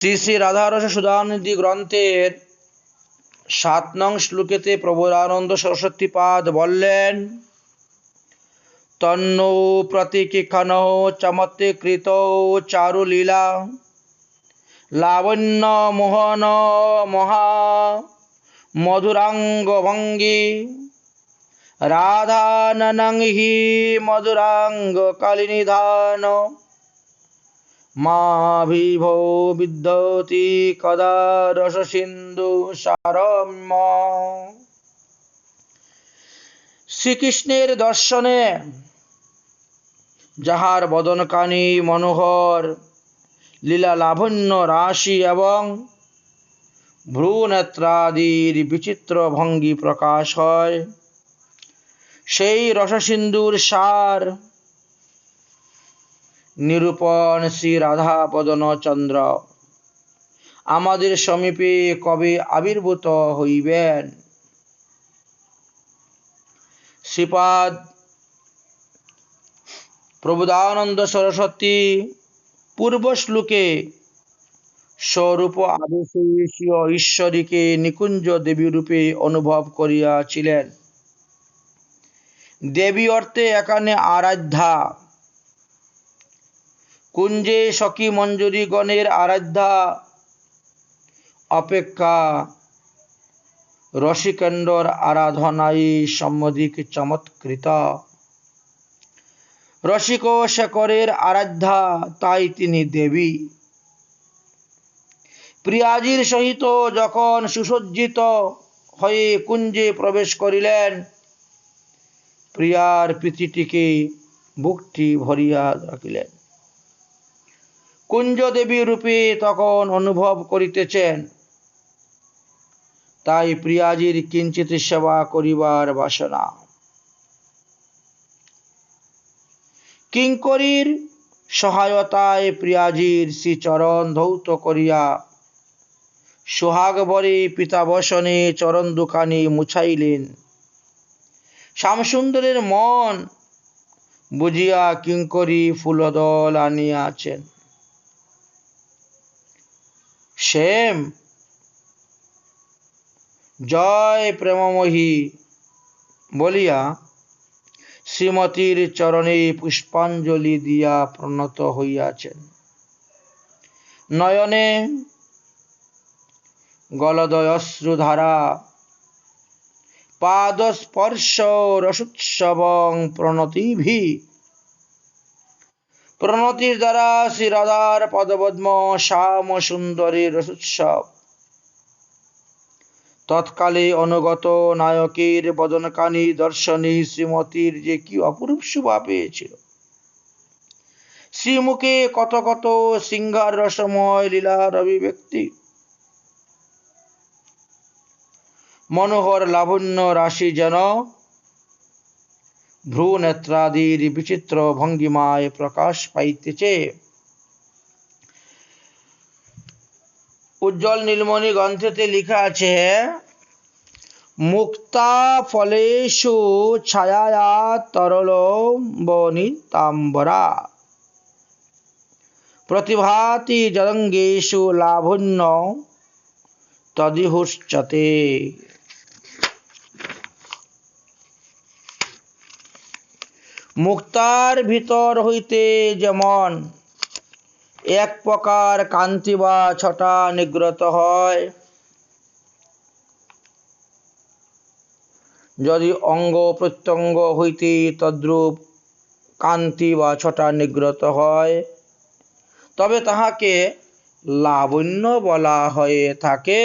শ্রী শ্রী রাধারস সুধানিধি গ্রন্থের ৭ নং শ্লোকেতে প্রভুরানন্দ সরস্বতীপাদ বললেন, তন্নো প্রতীক্ষণ চমৎকৃত চারুলীলা লাবণ্য মোহন মহা মধুরাঙ্গ ভঙ্গি রাধাননং হি মধুরাঙ্গ কালিনিধান মা বিভো বিদ্যতি কদা রস সিন্ধু সারম্য। শ্রীকৃষ্ণের দর্শনে যাহার বদনকানি মনোহর লীলা লাবণ্য রাশি এবং ভ্রূনেত্রাদির বিচিত্র ভঙ্গি প্রকাশ হয়, সেই রসসিন্ধুর সার নিরূপণ শ্রী রাধা বদন চন্দ্র আমাদের সমীপে কবে আবির্ভূত হইবেন। শ্রীপাদ প্রবোধানন্দ সরস্বতী পূর্ব শ্লোকে স্বরূপ আদেশে ঈশ্বরীকে নিকুঞ্জ দেবী রূপে অনুভব করিয়াছিলেন। দেবী অর্থে এখানে আরাধ্যা। কুঞ্জে সখী মঞ্জুরি গণের আরাধ্যা অপেক্ষা রসিকেন্দ্রর আরাধনায় সম্মধিক চমৎকৃত। রসিক শেখরের আরাধ্যা, তাই তিনি দেবী। প্রিয়াজির সহিত যখন সুসজ্জিত হয়ে কুঞ্জে প্রবেশ করিলেন, প্রিয়ার প্রীতিটিকে বুকটি ভরিয়া রাখিলেন। কুঞ্জ দেবী রূপে তখন অনুভব করিতেছেন, তাই প্রিয়াজির কিঞ্চিত সেবা করিবার বাসনা। কিঙ্করীর সহায়তায় প্রিয়াজির শ্রীচরণ ধৌত করিয়া সোহাগ বরে পিতাবসনে চরণ দুখানি মুছাইলেন। শ্যামসুন্দরের মন বুঝিয়া কিঙ্করী ফুলদল আনিয়াছেন। শ্যাম জয় প্রেমময়ী বলিয়া শ্রীমতীর চরণে পুষ্পাঞ্জলি দিয়া প্রণত হইয়াছেন। নয়নে গলদয় অশ্রুধারা, পাদস্পর্শ রসোৎসবং প্রণতিভি। প্রণতির দ্বারা শ্রী রাধার পদপদ্ম শ্যাম সুন্দরী রসোৎসব। তৎকালে অনুগত নায়কের বদনকানি দর্শনে শ্রীমতীর যে কি অপরূপ শোভা পেয়েছিল। শ্রীমুখে কত কত সিংহার রসময় লীলার অভিব্যক্তি। মনোহর লাবণ্য রাশি যেন ভ্রূনেত্রাদির বিচিত্র ভঙ্গিমায় প্রকাশ পাইতেছে। উজ্জ্বল নীলমণি গ্রন্থেতে লেখা আছে, মুক্তা ফলেষু ছায়া তরলোম্বনীতাম্বরা প্রতিভাতি জরঙ্গেষু লাবণ্য তদিহুচ্যতে। মুক্তার ভিতর হইতে যেমন এক প্রকার কান্তি বা ছটা নির্গত হয়, যদি অঙ্গ প্রত্যঙ্গ হইতে তদ্রূপ কান্তি বা ছটা নির্গত হয়, তবে তাহাকে লাবণ্য বলা হয়ে থাকে।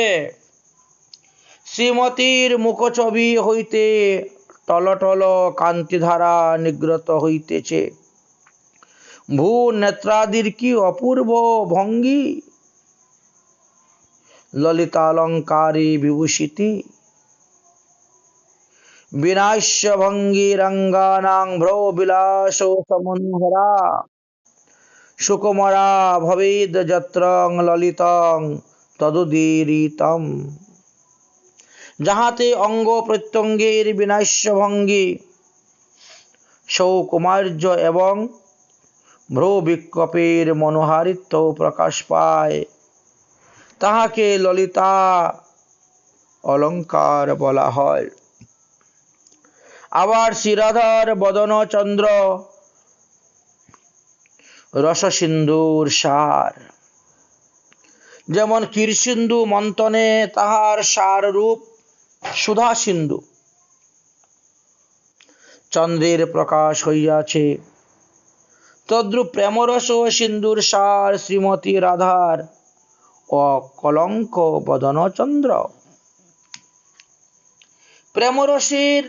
শ্রীমতীর মুখছবি হইতে টলটল কান্তিধারা নির্গত হইতেছে। ভূ নেত্রাদির কি অপূর্ব ভঙ্গি, ললিতালঙ্কারে বিভূষিতি। বিনাশ্য ভঙ্গি রঙ্গানাং ভ্রো বিলাস সমনোহরা সুকুমারা ভবেদ যত্রং ললিতং তদুদীরিতম। যাহাতে অঙ্গ প্রত্যঙ্গের বিনাশ্য ভঙ্গি, সৌকুমার্য এবং ভ্রু বিক্ষেপের মনোহারিত্ব প্রকাশ পায়, তাহাকে ললিতা অলঙ্কার বলা হয়। আবার শ্রীরাধার বদন চন্দ্র রসসিন্ধুর সার, যেমন ক্ষীরসিন্ধু মন্থনে তাহার সার রূপ সুধা সিন্ধু চন্দ্রের প্রকাশ হইয়াছে, তদ্রূপ প্রেমরস সিন্ধুর সার শ্রীমতী রাধার অকলঙ্ক বদন চন্দ্র। প্রেমরসের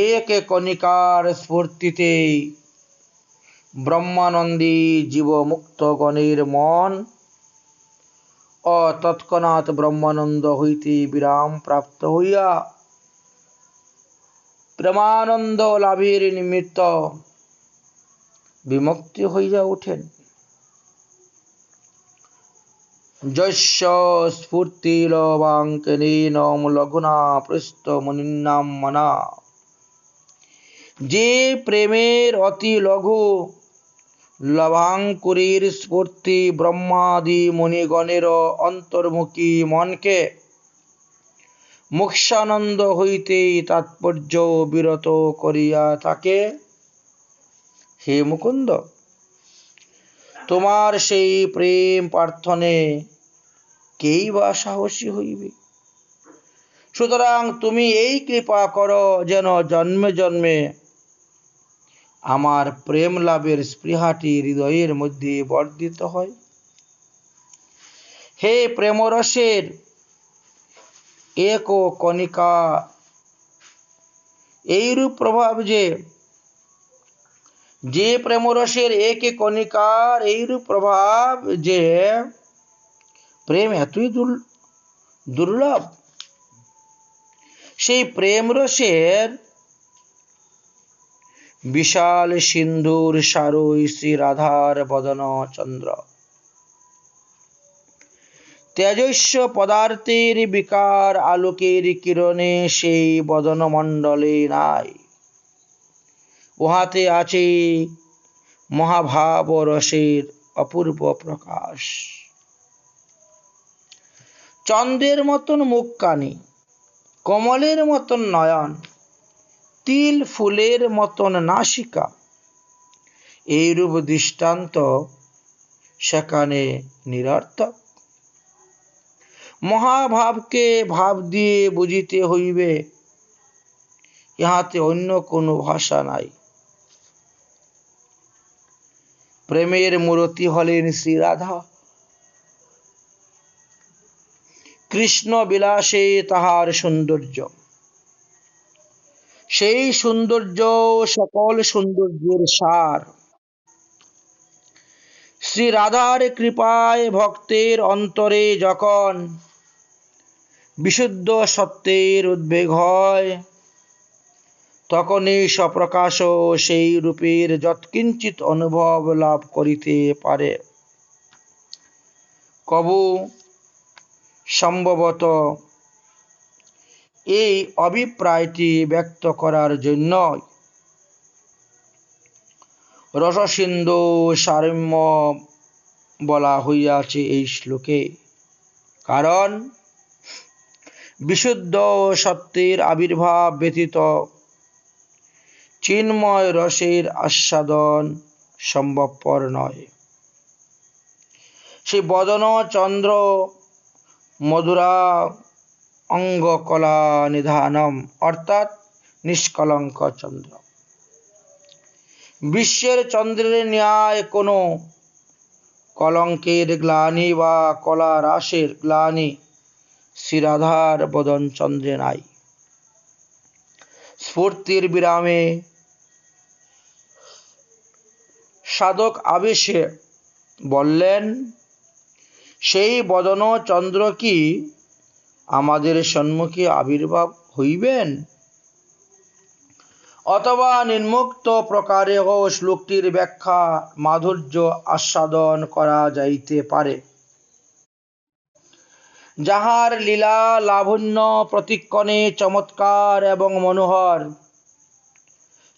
এক কণিকার স্ফূর্তিতে ব্রহ্মানন্দী জীবমুক্তগণের মন তৎক্ষণাৎ ব্রহ্মানন্দ হইতে বিরাম প্রাপ্ত হইয়া প্রেমানন্দ লাভের নিমিত্ত বিমুক্তি হইয়া ওঠেন। যস্য স্ফূর্তিলবাঙ্কেন লঘুনা পৃষ্ঠ মুনিনাম মনা। যে প্রেমের অতি লঘু লভাঙ্কুরের স্ফূর্তি ব্রহ্মাদি মুনিগণের অন্তর্মুখী মনকে মোক্ষানন্দ হইতে তাৎপর্য বিরত করিয়া থাকে, হে মুকুন্দ, তোমার সেই প্রেম প্রার্থনে কেই বা সাহসী হইবে? সুতরাং তুমি এই কৃপা করো যেন জন্মে জন্মে আমার প্রেম লাভের স্পৃহাটি হৃদয়ের মধ্যে বর্ধিত হয়। হে প্রেমরসের এক কণিকা এইরূপ প্রভাব যে প্রেমরসের এক কণিকার এইরূপ প্রভাব যে প্রেম এতই দুর্লভ, সেই প্রেম রসের বিশাল সিন্ধুর সারই শ্রী রাধার বদন চন্দ্র। তেজস্ব পদার্থের বিকার আলোকের কিরণে সেই বদন মণ্ডলে নাই, উহাতে আছে মহাভাব রসের অপূর্ব প্রকাশ। চন্দ্রের মতন মুখখানি, কমলের মতন নয়ন, তিল ফুলের মতন নাসিকা, এইরূপ দৃষ্টান্ত সেখানে নিরর্থক। মহাভাবকে ভাব দিয়ে বুঝিতে হইবে, ইহাতে অন্য কোনো ভাষা নাই। প্রেমের মূর্তি হলেন শ্রী রাধা, কৃষ্ণ বিলাসে তাহার সৌন্দর্য, সেই সৌন্দর্য সকল সৌন্দর্যের সার। শ্রী রাধার কৃপায় ভক্তের অন্তরে যখন বিশুদ্ধ সত্যের উদ্বেগ হয়, তখনই স্বপ্রকাশ সেই রূপের যৎকিঞ্চিত অনুভব লাভ করিতে পারে। কবু সম্ভবত এই অভিপ্রায়টি ব্যক্ত করার জন্য রসসিন্ধু সারম্য বলা হইয়াছে এই শ্লোকে। কারণ বিশুদ্ধ সত্যের আবির্ভাব ব্যতীত চিন্ময় রসের আস্বাদন সম্ভবপর নয়। সেই বদন চন্দ্র মধুরা অঙ্গ কলা নিধানম, অর্থাৎ নিষ্কলঙ্ক চন্দ্র। বিশ্বের চন্দ্রের ন্যায় কোনো কলঙ্কের গ্লানি বা কলা রাসের গ্লানি শ্রীরাধার বদন চন্দ্রে নাই। স্ফূর্তির বিরামে সাধক আবেশে বললেন, সেই বদন চন্দ্র কি আমাদের সম্মুখে আবির্ভাব হইবেন? অথবা নিম্নোক্ত প্রকারে শ্লোকটির ব্যাখ্যা মাধুর্য আস্বাদন করা যাইতে পারে। যাহার লীলা লাবণ্য প্রতিক্ষণে চমৎকার এবং মনোহর,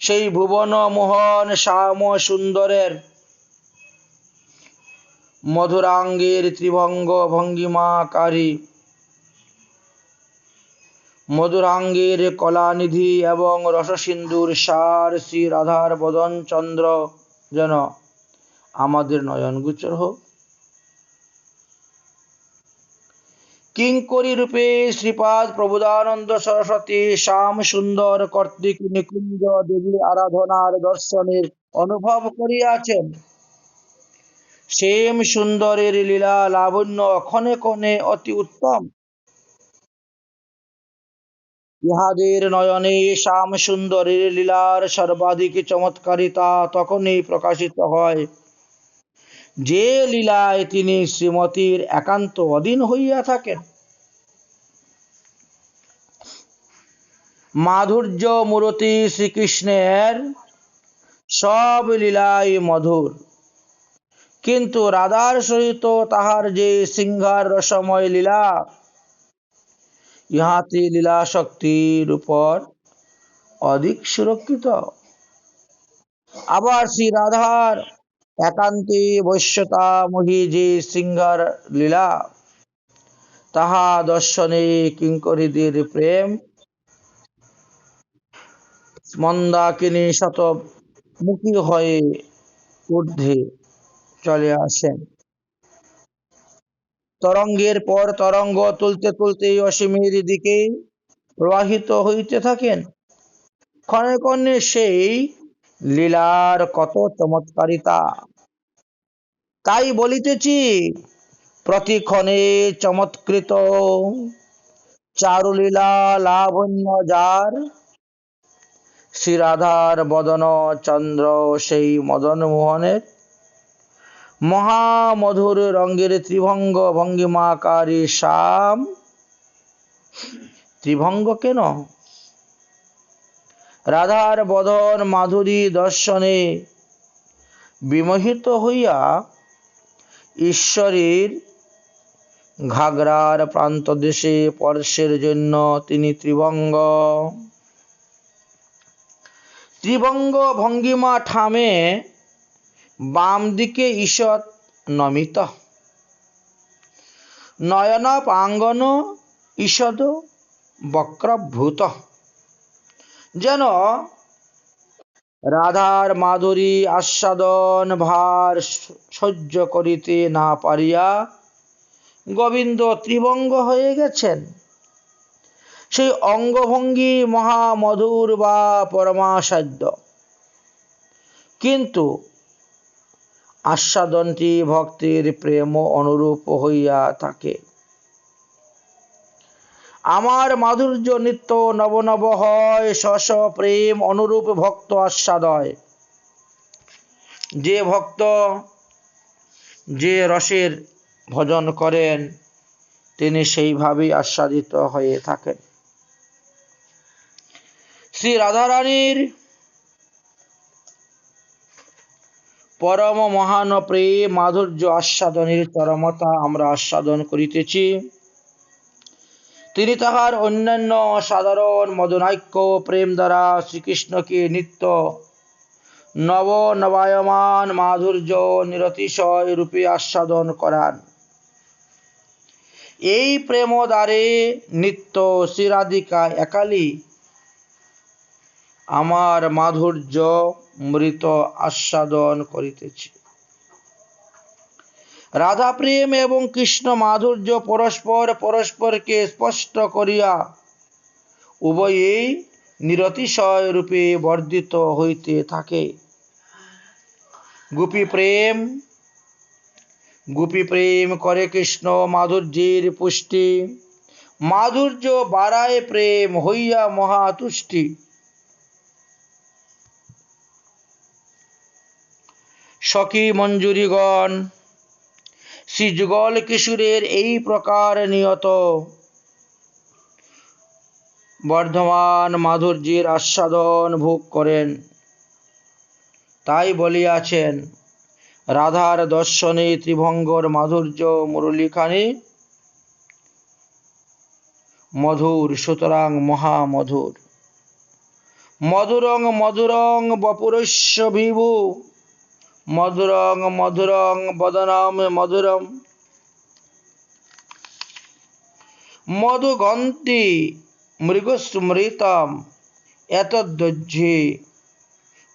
সেই ভুবন মোহন শ্যাম সুন্দরের মধুরাঙ্গের ত্রিভঙ্গ ভঙ্গিমাকারী, মধুরাঙ্গের কলানিধি এবং রসসিন্ধুর সার শ্রী রাধার বদন চন্দ্র যেন আমাদের নয়ন গোচর হোক। কিঙ্করী রূপে শ্রীপাদ প্রবোধানন্দ সরস্বতী শ্যাম সুন্দর কর্তৃক নিকুঞ্জ দেবীর আরাধনার দর্শনের অনুভব করিয়াছেন। শ্যাম সুন্দরের লীলা লাবণ্য ক্ষণে ক্ষণে অতি উত্তম। ইহাদের নয়নে শ্যাম সুন্দরের লীলার সর্বাধিক চমৎকারিতা তখনই প্রকাশিত হয় যে লীলায় তিনি শ্রীমতীর একান্ত অধীন হইয়া থাকেন। মাধুর্য মূরতি শ্রীকৃষ্ণের সব লীলাই মধুর, কিন্তু রাধার সহিত তাহার যে সিংহার রসময় লীলা, ইহাতে লীলা শক্তির উপর অধিক সুরক্ষিত। আবার শ্রী রাধার একান্তে বশ্যতাময়ী যে সিংহার লীলা, তাহা দর্শনে কিঙ্করীদের প্রেম মন্দাকিনী শতমুখী হয়ে ঊর্ধ্বে চলে আসেন। তরঙ্গের পর তরঙ্গ তুলতে তুলতে অসীমের দিকে প্রবাহিত হইতে থাকেন। ক্ষণে ক্ষণে সেই লীলার কত চমৎকারিতা! তাই বলিতেছি, প্রতিক্ষণে চমৎকৃত চারুলীলা লাবণ্য যার, শ্রী রাধার বদন চন্দ্র সেই মদন মোহনের মহামধুর রঙ্গের ত্রিভঙ্গ ভঙ্গিমাকারী শ্যাম। ত্রিভঙ্গ কেন? রাধার বদন মাধুরী দর্শনে বিমোহিত হইয়া ঈশ্বরের ঘাগরার প্রান্তদেশে স্পর্শের জন্য তিনি ত্রিভঙ্গ ভঙ্গিমা ঠামে বাম দিকে ঈষৎ নমিত, নয়নাপাঙ্গন ঈষদ বক্রভূত, যেন রাধার মাধুরী আস্বাদন ভার সহ্য করিতে না পারিয়া গোবিন্দ ত্রিভঙ্গ হয়ে গেছেন। সেই অঙ্গভঙ্গি মহামধুর বা পরমাসাধ্য, কিন্তু আস্বাদনটি ভক্তির প্রেম অনুরূপ হইয়া থাকে। আমার মাধুর্য নিত্য নব নব হয়, স্ব প্রেম অনুরূপ ভক্ত আস্বাদয়। যে ভক্ত যে রসের ভজন করেন তিনি সেইভাবেই আস্বাদিত হয়ে থাকেন। শ্রী রাধারানীর পরম মহান প্রেম মাধুর্য আস্বাদনের চরমতা আমরা আস্বাদন করিতেছি। তিনি তাহার অন্যান্য সাধারণ মদনাক্য প্রেম দ্বারা শ্রীকৃষ্ণকে নিত্য নব নবায়মান মাধুর্য নিরতিশয় রূপে আস্বাদন করান। এই প্রেম দ্বারে নিত্য শ্রীরাধিকা একালী আমার মাধুর্য মৃত আস্বাদন করিতেছে। রাধা প্রেম এবং কৃষ্ণ মাধুর্য পরস্পরকে স্পষ্ট করিয়া উভয়েই নিরতিশয় রূপে বর্ধিত হইতে থাকে। গোপী প্রেম করে কৃষ্ণ মাধুর্যের পুষ্টি, মাধুর্য বাড়ায় প্রেম হইয়া মহাতুষ্টি। সখী মঞ্জুরিগণ শ্রী যুগল কিশোরের এই প্রকার নিয়ত বর্ধমান মাধুর্যের আস্বাদন ভোগ করেন। তাই বলিয়াছেন, রাধার দর্শনে ত্রিভঙ্গর মাধুর্য মুরলীখানি মধুর, সুতরাং মহামধুর। মধুরং মধুরং বপুরস্য বিভু মধুরং মধুরং বদনম মধুরম মধুগন্তি মৃগস্মৃতম এতদ্দজ্জে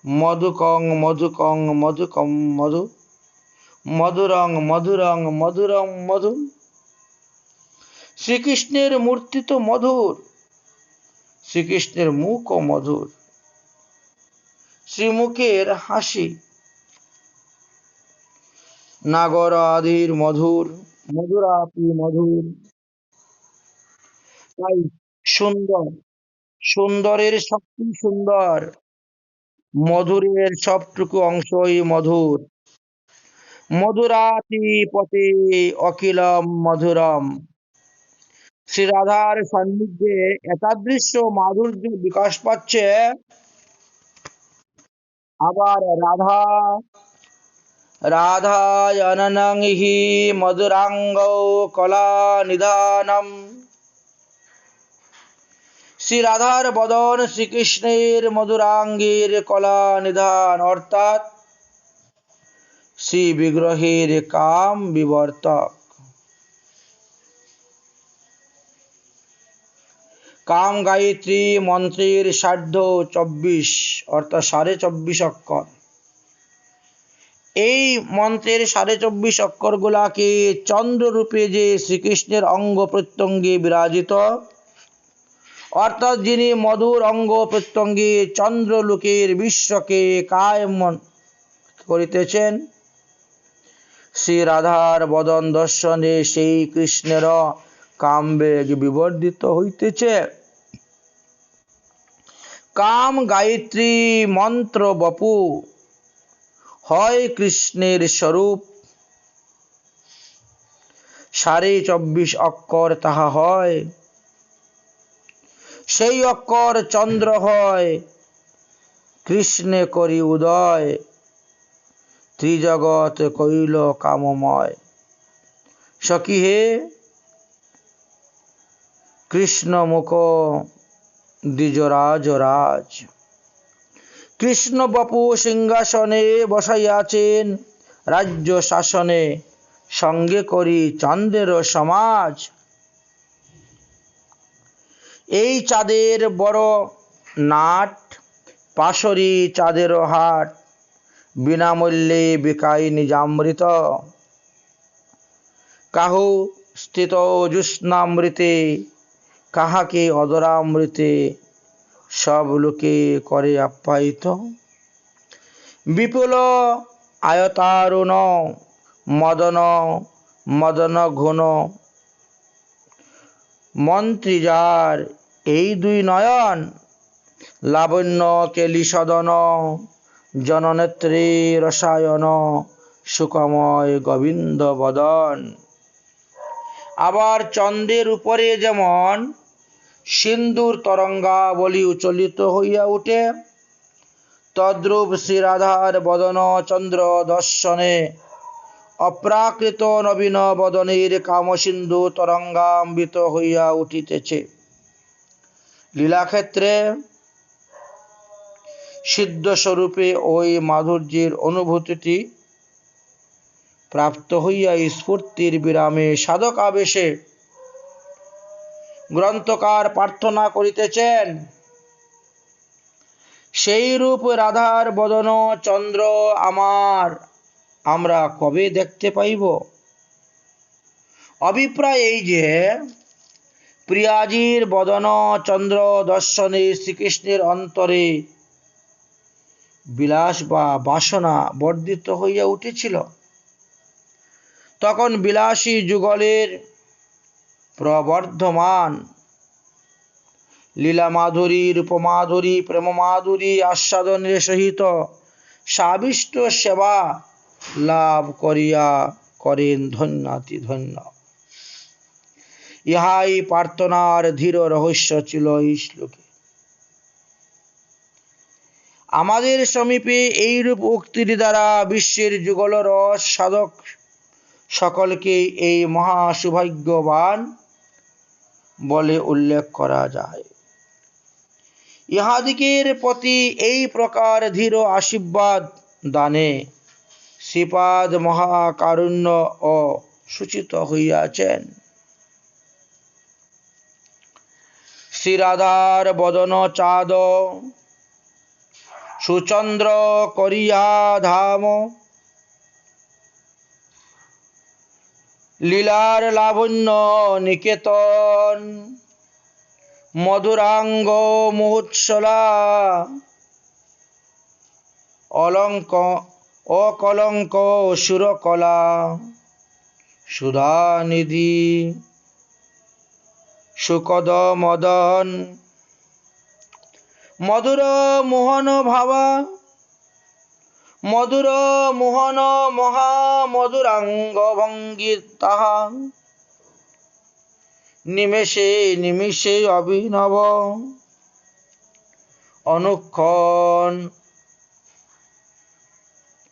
মধুকং মধুকং মধুকং মধু মধুরং মধুরং মধুরং মধু। শ্রীকৃষ্ণের মূর্তি তো মধুর, শ্রীকৃষ্ণের মুখও মধুর, শ্রীমুখের হাসি নাগর আদির মধুর, মধুরাপি মধুর। তাই সুন্দর, সুন্দরের সবই সুন্দর, মধুরের সবটুকু অংশই মধুর। মধুরাতি পথে অখিলম মধুরম। শ্রী রাধার সান্নিধ্যে এতাদৃশ্য মাধুর্য বিকাশ পাচ্ছে। আবার রাধা রাধায়ননং হি মধুরাঙ্গ কলা নিধানম। শ্রী রাধার বদন শ্রীকৃষ্ণের মধুরাঙ্গের কলা নিধান, অর্থাৎ শ্রী বিগ্রহের কাম বিবর্তক। কাম গায়ত্রী মন্ত্রের সার্ধ 24 অর্থাৎ 24.5 অক্ষর। এই মন্ত্রের 24.5 অক্ষরগুলাকে চন্দ্ররূপে যে শ্রীকৃষ্ণের অঙ্গ প্রত্যঙ্গে বিরাজিত, অর্থাৎ যিনি মধুর অঙ্গ প্রত্যঙ্গে চন্দ্রলোকের বিশ্বকে কায়েম করিতেছেন, শ্রী রাধার বদন দর্শনে সেই কৃষ্ণের কামবেগ বিবর্ধিত হইতেছে। কাম গায়ত্রী মন্ত্র বপু হয় কৃষ্ণের স্বরূপ, 24.5 অক্ষর তাহা হয়। সেই অক্ষর চন্দ্র হয়, কৃষ্ণে করি উদয়, ত্রিজগৎ কইল কামময়। সখী হে, কৃষ্ণ মুখ দ্বিজরাজ রাজ। কৃষ্ণ বপু সিংহাসনে বসাইয়াছেন রাজ্য শাসনে, সঙ্গে করি চাঁদের সমাজ। এই চাঁদের বড় নাট, পাশরি চাঁদের হাট, বিনামূল্যে বিকাই নিজামৃত। কাহু স্থিত জ্যোৎস্নামৃতে, কাহাকে অদরামৃতে, সব লোকে করে আপ্যায়িত। বিপুল আয়তারুণ মদন মদন ঘন, মন্ত্রী যার এই দুই নয়ন, লাবণ্য কেলি সদন, জননেত্রী রসায়ন, সুকময় গোবিন্দ বদন। আবার চন্দ্রের উপরে যেমন সিন্দুর তরঙ্গাবলী উচ্চলিত হইয়া উঠে, তদ্রূপ শ্রী রাধার বদন চন্দ্র দর্শনে অপ্রাকৃত নবীন বদনের কামসিন্ধু তরঙ্গাম্বিত হইয়া উঠিতেছে। লীলাক্ষেত্রে সিদ্ধস্বরূপে ওই মাধুর্যের অনুভূতিটি প্রাপ্ত হইয়া স্ফূর্তির বিরামে সাধক আবেশে গ্রন্থকার প্রার্থনা করিতেছেন, সেই রূপ রাধার বদন চন্দ্র আমরা কবে দেখতে পাইব? অভিপ্রায় এই যে, প্রিয়াজির বদন চন্দ্র দর্শনে শ্রীকৃষ্ণের অন্তরে বিলাস বা বাসনা বর্ধিত হইয়া উঠেছিল। তখন বিলাসী যুগলের প্রবর্ধমান লীলা মাধুরী, রূপমাধুরী, প্রেম মাধুরী আস্বাদনের সহিত সাবিষ্ট সেবা লাভ করিয়া করেন ধন্যাতি ধন্য। ইহাই প্রার্থনার ধীর রহস্য ছিল এই শ্লোকে। আমাদের সমীপে এইরূপ উক্তির দ্বারা বিশ্বের যুগল রস সাধক সকলকে এই মহা সৌভাগ্যবান বলে উল্লেখ করা যায়। ইহাদিকের প্রতি এই প্রকার ধীর আশীর্বাদ দানে শ্রীপাদ মহাকারুণ্য ও সূচিত হইয়াছেন। শ্রীরাধার বদন চাঁদ সুচন্দ্র করিয়া ধাম, লীলার লাবণ্য নিকেতন, মধুরাঙ্গ মুহুৎসলা, অলঙ্ক অকলঙ্ক সুরকলা, সুধানিধি সুকদ মদন, মধুর মোহন ভাবা, মধুর মোহন মহা মধুরাঙ্গ ভঙ্গি তাহা, নিমেষে নিমেষে অভিনব, অনুক্ষণ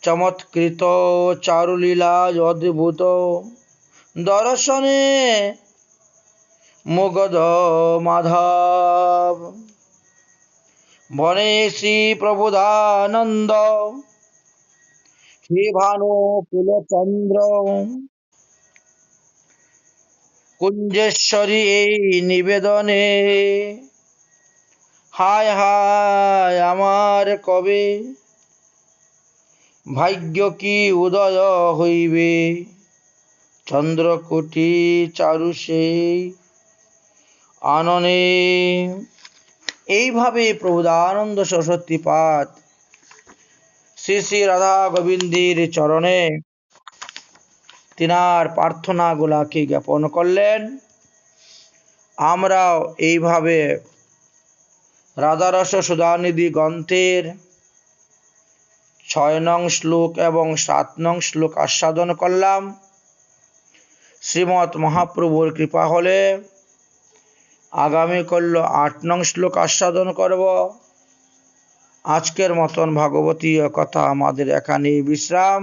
চমৎকৃত চারুলীলা অদ্ভুত, দর্শনে মুগ্ধ মাধব। বনে শ্রী প্রবোধানন্দ, হে ভানু কুলচন্দ্র, কুঞ্জেশ্বরী এই নিবেদনে, হায় হায় আমার কবে ভাগ্য কি উদয় হইবে, চন্দ্রকোটি চারু সেই আননে। এইভাবে প্রবোধানন্দ সরস্বতী পাদ শ্রী শ্রী রাধা গোবিন্দের চরণে তিনার প্রার্থনাগুলাকে জ্ঞাপন করলেন। আমরাও এইভাবে রাধারস সুধানিধি গ্রন্থের 6 নং শ্লোক এবং 7 নং শ্লোক আস্বাদন করলাম। শ্রীমৎ মহাপ্রভুর কৃপা হলে আগামী কল্য 8 নং শ্লোক আস্বাদন করব। আজকের মতন ভাগবতীয় কথা আমাদের এখানেই বিশ্রাম।